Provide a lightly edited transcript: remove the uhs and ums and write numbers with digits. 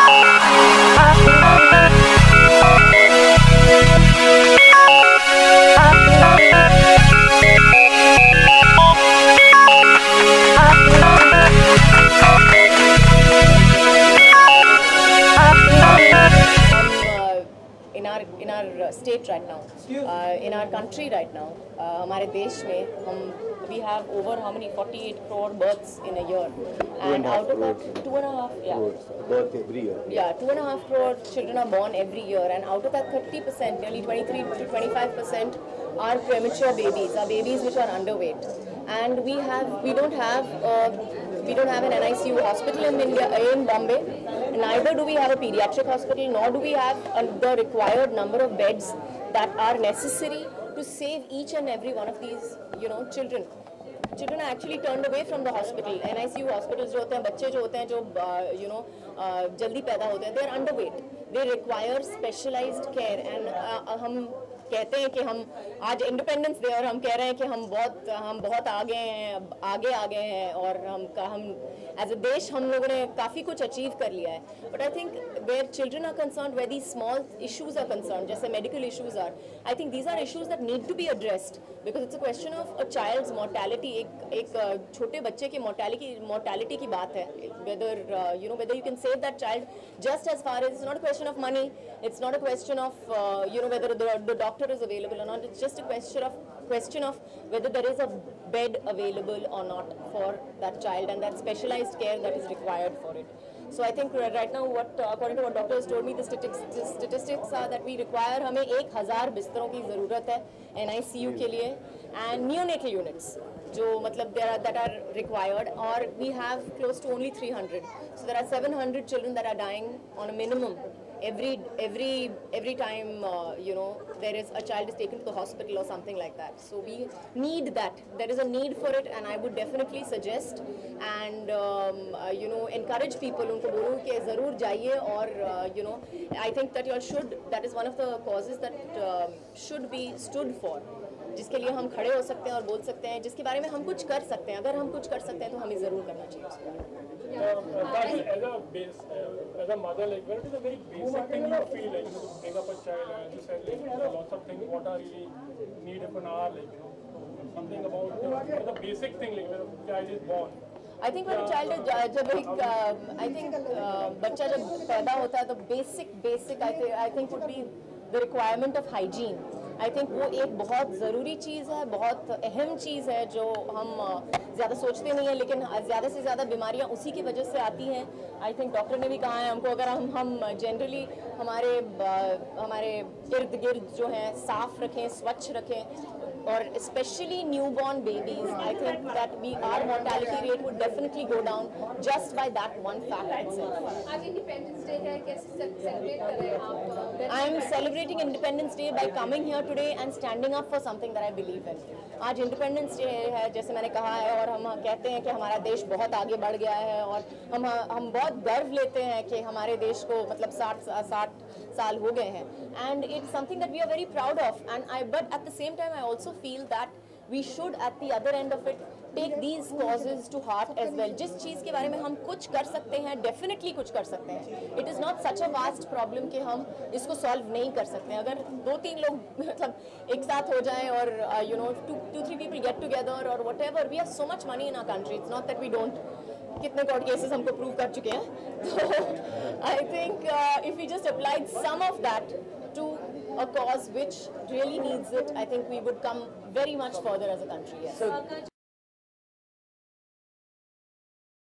in our state right now, in our country right now, हमारे देश में we have over how many 48 crore births in a year, and out of that 2.5 birth every year. Yeah, 2.5 crore children are born every year, and out of that 30%, nearly 23 to 25% are premature babies, are babies which are underweight, and we don't have an NICU hospital in India, in Bombay. Neither do we have a pediatric hospital, nor do we have the required number of beds that are necessary to save each and every one of these, children. Children are actually turned away from the hospital. NICU hospitals जो होते हैं, बच्चे जो होते हैं जो जल्दी पैदा होते हैं, they are underweight. They require specialized care, and हम कहते हैं कि हम आज इंडिपेंडेंस डे और हम कह रहे हैं कि हम बहुत आगे हैं और हम एज अ देश हम लोगों ने काफ़ी कुछ अचीव कर लिया है. But I think where children are concerned, where these small issues are concerned, जैसे medical issues are, I think these are issues that need to be addressed, because it's a question of a child's mortality. एक छोटे बच्चे की mortality की बात है. Whether whether you can save that child just as far as, it's not a question of money, it's not a question of whether the doctor is available or not. It's just a question of whether there is a bed available or not for that child, and that specialized care that is required for it. So I think right now, according to what doctor has told me, the statistics are that we require, हमें 1000 बिस्तरों की ज़रूरत है NICU के लिए, and neonatal units जो मतलब that are required, or we have close to only 300. So there are 700 children that are dying on a minimum every time there is a child is taken to the hospital or something like that. So we need that. There is a need for it, and I would definitely suggest and encourage people, उनको बोलूँ कि ज़रूर जाइए, और I think that that is one of the causes that should be stood for, जिसके लिए हम खड़े हो सकते हैं और बोल सकते हैं, जिसके बारे में हम कुछ कर सकते हैं. अगर हम कुछ कर सकते हैं तो हमें ज़रूर करना चाहिए. As a mother, like, what is a very basic thing you feel like, to bring up a child, and you said like there are lots of things what are really needed for an hour, like, something about the basic thing, like when a child is born. I think when a child is I think बच्चा जब पैदा होता है तो basic I think would be the requirement of hygiene. I think वो एक बहुत ज़रूरी चीज़ है, बहुत अहम चीज़ है, जो हम ज़्यादा सोचते नहीं हैं, लेकिन ज़्यादा से ज़्यादा बीमारियां उसी की वजह से आती हैं. आई थिंक डॉक्टर ने भी कहा है हमको, अगर हम जनरली हमारे इर्द गिर्द जो हैं साफ़ रखें, स्वच्छ रखें, और specially newborn babies, I think that our mortality rate would definitely go down just by that one fact itself. आज इंडिपेंडेंस डे है, कैसे सेलिब्रेट कर रहे हैं आप? I am celebrating Independence Day by coming here today and standing up for something that I believe in. आज independence day है, जैसे मैंने कहा है, और हम कहते हैं कि हमारा देश बहुत आगे बढ़ गया है, और हम बहुत गर्व लेते हैं कि हमारे देश को मतलब 60 साल हो गए हैं, and it's something that we are very proud of. But at the same time, I also feel that we should, at the other end of it, take these causes to heart as well. जिस चीज़ के बारे में हम कुछ कर सकते हैं, definitely कुछ कर सकते हैं. It is not such a vast problem कि हम इसको सॉल्व नहीं कर सकते हैं. अगर 2-3 लोग मतलब एक साथ हो जाएं और 2-3 people get together or whatever, we have so much money in our country. It's not that we don't. कितने कोर्ट केसेस हमको प्रूव कर चुके हैं. तो I think if we just applied some of that to a cause which really needs it, I think we would come very much further as a country. Yes.